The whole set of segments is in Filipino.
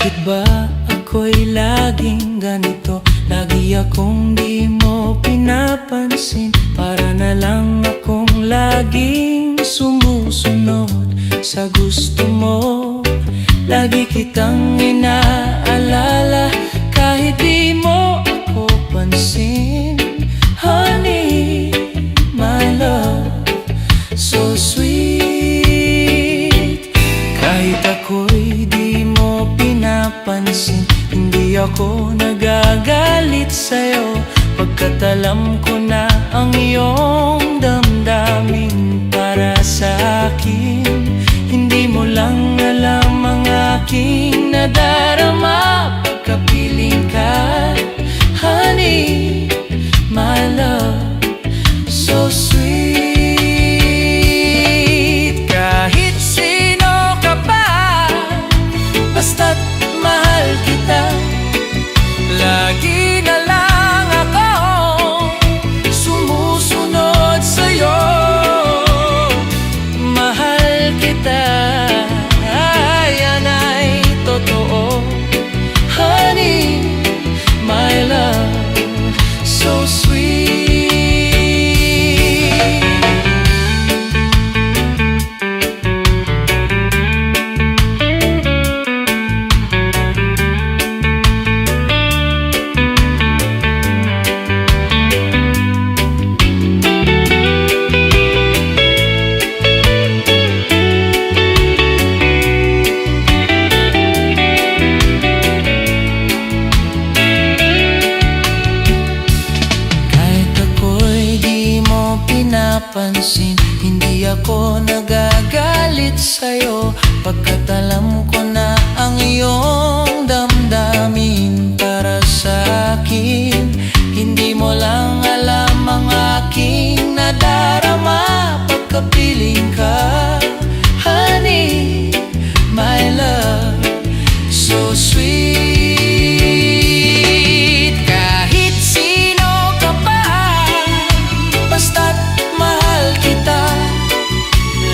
Bakit ba ako'y laging ganito? Lagi akong di mo pinapansin. Para na lang akong laging sumusunod sa gusto mo. Lagi kitang inaalala kahit di mo ako pansin. Honey, my love, so sweet. Kahit ako'y di mo pinapansin, hindi ako nagagalit sa'yo, pagkat alam ko na ang iyong damdamin para sa akin. Hindi mo lang alam ang aking nadarama pagkapiling ka. Honey, my love, so sweet. Kahit sino ka pa, basta't mahal kita. Lagi na lang akong sumusunod sa'yo. Mahal kita, yan ay totoo. Honey, my love, so sweet. Pinapansin, hindi ako nagagalit sa'yo, pagkat alam ko na ang iyong damdamin para sa akin. Hindi mo lang alam ang aking nadarama pagkapiling ka. Honey, my love, so sweet. Kahit sino ka pa, basta't mahal kita.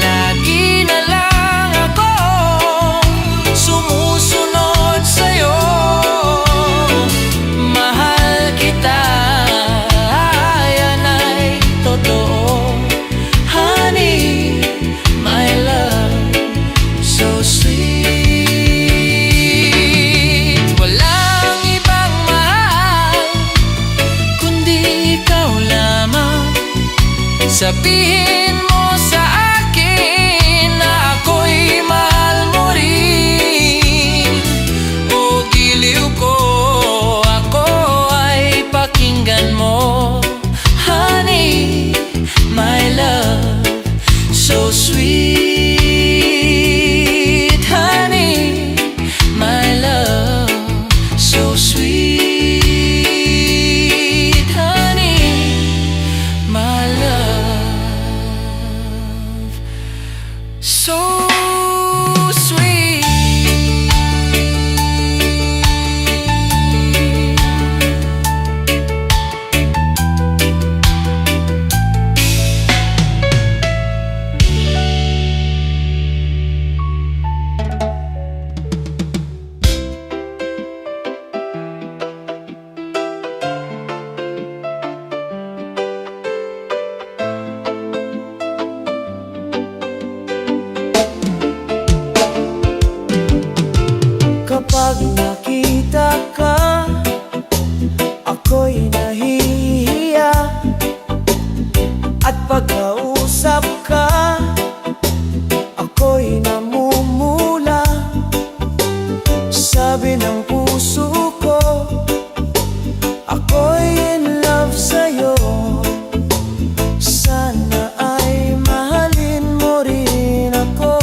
Lagi na lang akong sumusunod sa'yo. Mahal kita, yan ay totoo. Honey, my love, so sweet. Walang ibang mahal kundi ikaw lamang. Sabihin mo sa akin na ako'y mahal mo rin. O giliw ko, ako ay pakinggan mo. Honey, my love, so sweet. Honey, my love, so sweet. Honey, my love, so sweet. Kapag nakita ka, ako'y nahihiya. At pagkausap ka, ako'y namumula. Sabi ng puso ko, ako'y in love sa'yo. Sana ay mahalin mo rin ako.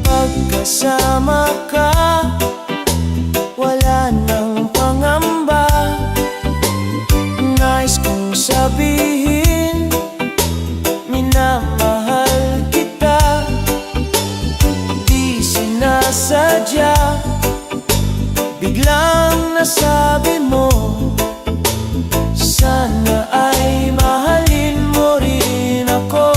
Pagkasama ka, wala nang pangamba. Nais kong sabihin, minamahal kita. Di sinasadya, biglang nasabi mo. Sana ay mahalin mo rin ako.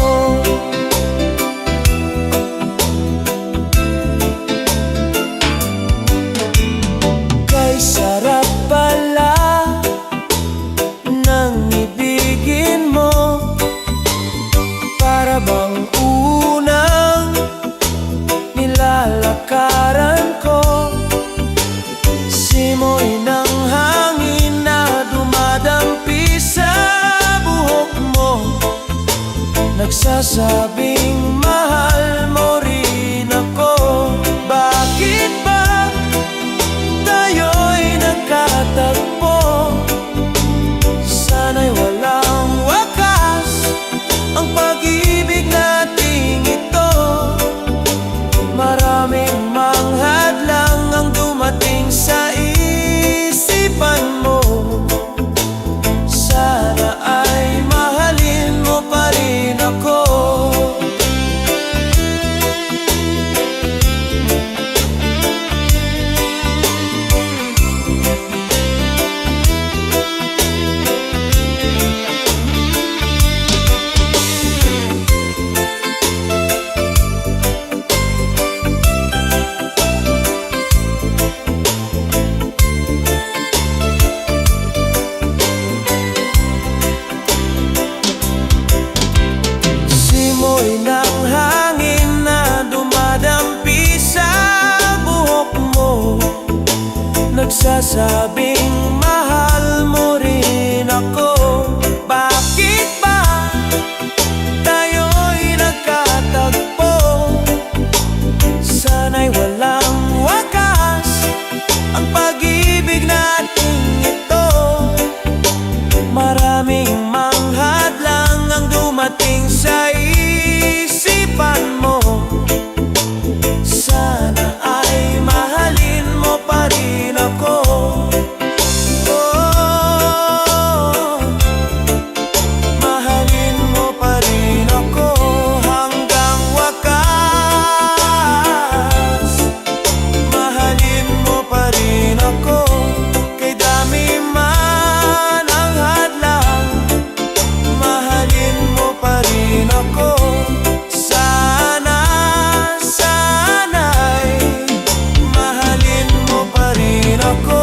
nagsasabing mahal mo rin ako. Bakit ba tayo'y nagkatagpo? Sana'y walang wakas ang pag-ibig nating ito. Maraming manghadlang ang dumating sa isipan mo. Sana ay mahalin mo pa rin ako. Simoy ng hangin na dumadampi sa buhok mo, nagsasabing mahal mo rin ako. Bakit ba tayo'y nagkatagpo? Sana'y walang wakas ang pag-ibig nating ito. Maraming manghadlang ang dumating sa isipan mo. Sana ay mahalin mo pa rin ako. Oh, mahalin mo pa rin ako hanggang wakas. Mahalin mo pa rin ako kay dami man ang hadlang. Mahalin mo pa rin ako. Sana'y mahalin mo pa rin ako.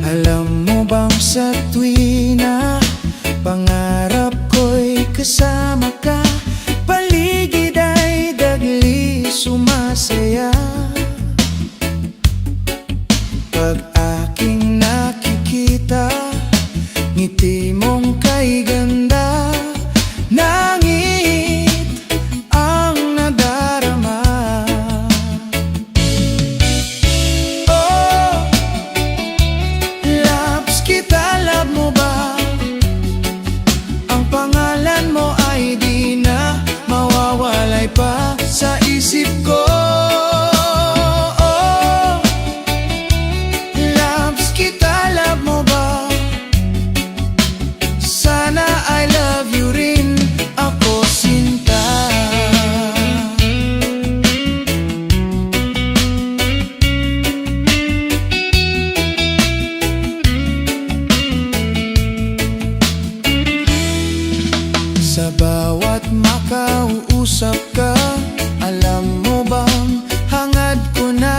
Alam mo bang sa tuwina pangarap ko'y kasama ka, paligid ay dagli sumasaya. Pag aking nakikita ngiti mong kay ganda, nangit ang nadarama. Oh, loves kita, love mo ba? Ang pangalan mo ay di na mawawalay pa sa isip ko. Oh, loves kita, love mo ba? Sana I love you rin ako, sinta. Sa bawat makauusap ka, alam mo bang hangad ko na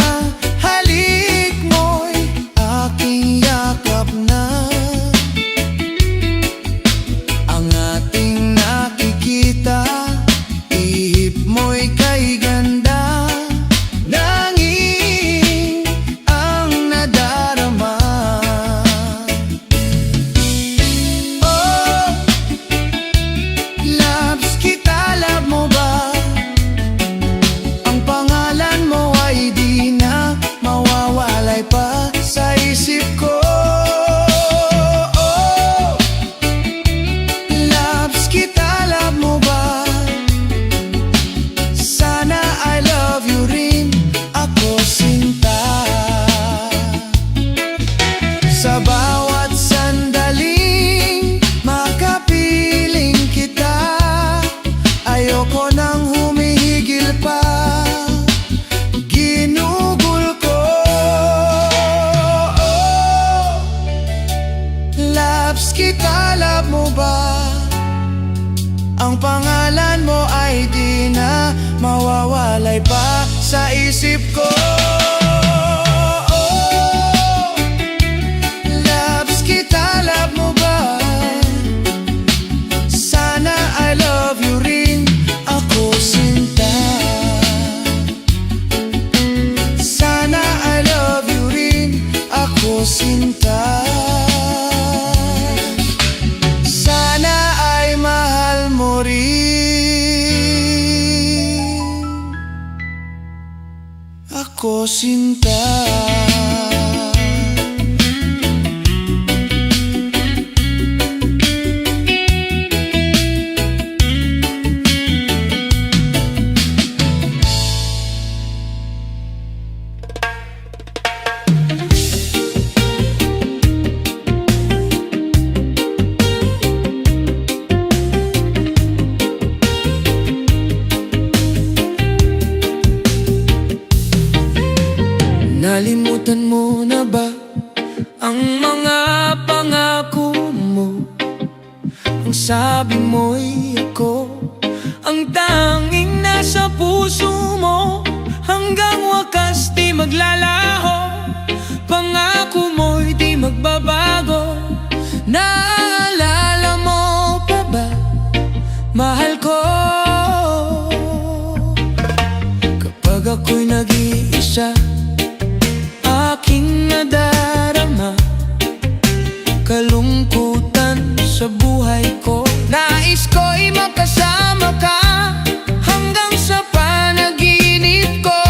halik mo'y aking yakap na. Ang ating nakikita, ihip mo'y kay ganda, nanging ang nadarama. Oh, loves kita, love mo ba? Ang pangalan mo ay di na mawawalay pa sa isip ko. Oh, loves kita, love mo ba? Sana I love you rin ako, sinta. Sa bawat sandaling makapiling kita, ayoko nang humihigil pa, ginugol ko. Oh, loves kita, love mo ba? Ang pangalan mo ay di na sa isip ko. Loves kita, love mo ba? Sana I love you rin ako, sinta. Sana I love you rin ako, sinta. Sana ay mahal mo rin ako, sinta. Nalimutan mo na ba ang mga pangako mo? Ang sabi mo'y ako ang tanging nasa puso mo. Hanggang wakas di maglalaho, pangako mo'y di magbabago. Naalala mo pa ba, mahal ko? Kapag ako'y nag-iisa, aking nadarama kalungkutan sa buhay ko. Nais ko'y makasama ka hanggang sa panaginip ko.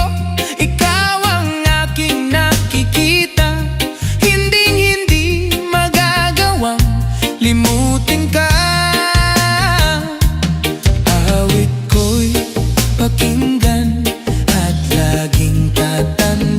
Ikaw ang aking nakikita, hinding-hindi magagawang limutin ka. Awit ko'y pakinggan at laging tatan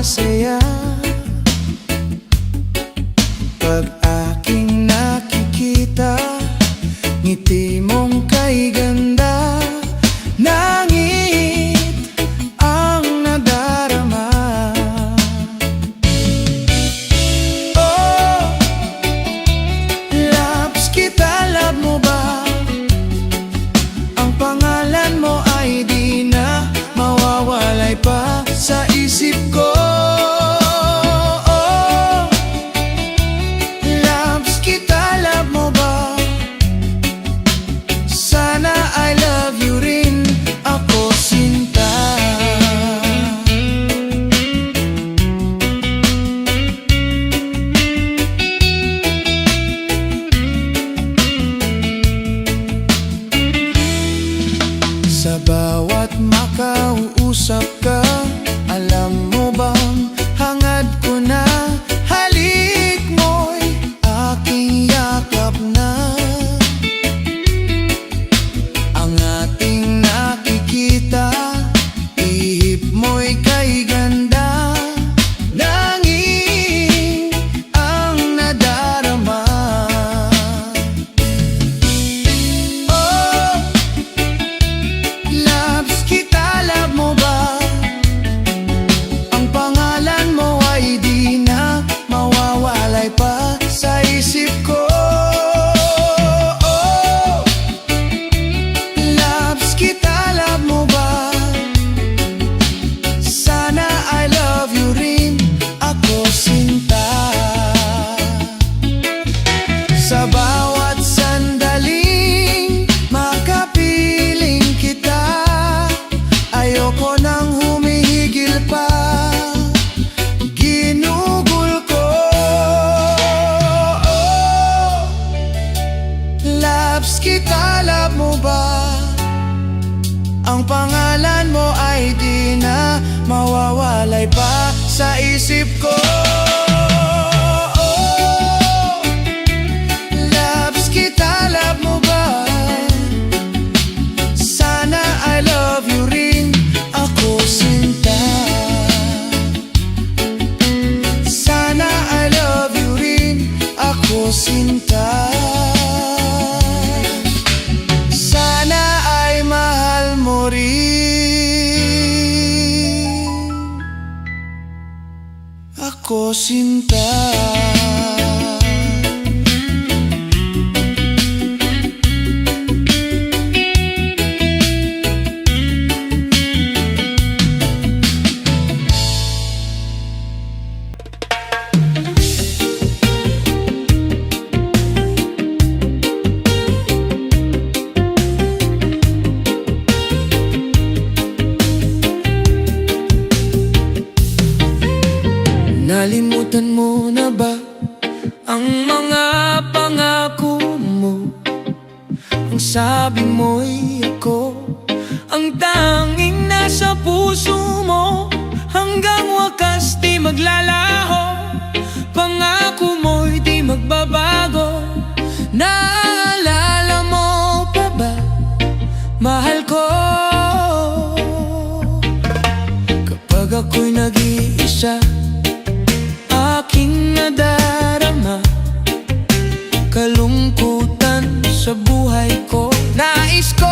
masaya pag aking nakikita, ngiti mong kay ganda, nangit ang nadarama. Oh, loves kita, love mo ba? Ang pangalan mo ay di na mawawalay pa sa isip ko. Oh, loves kita, love mo ba? Sana I love you rin ako, sinta. Sa bawat makausap ka, alam mo bang hangad ko na halik mo'y aking yakap na. Ang ating nakikita, ihip mo'y kay ganda, nanging ang nadarama. Oh, loves kita, love mo ba? Ang pangalan mo ay di na mawawalay pa sa isip ko. Oh, loves kita, love mo ba? Sana I love you rin ako, sinta. Sa bawat sandaling makapiling kita, ayoko nang humihigil pa, ginugol ko. Oh, loves kita, love mo ba? Ang pangalan mo ay di na mawawalay pa sa isip ko. Oh, loves kita, love mo ba? Sana I love you rin ako, sinta. Sana I love you rin ako, sinta. Sana ay mahal mo rin ako, sinta. Nalimutan mo na ba ang mga pangako mo? Ang sabi mo'y ako ang tanging nasa puso mo, hanggang wakas di maglalaho. Pangako mo'y di magbabago. Naalala mo pa ba, mahal ko? Kapag ako'y nag-iisa, aking nadarama kalungkutan sa buhay ko. Nais ko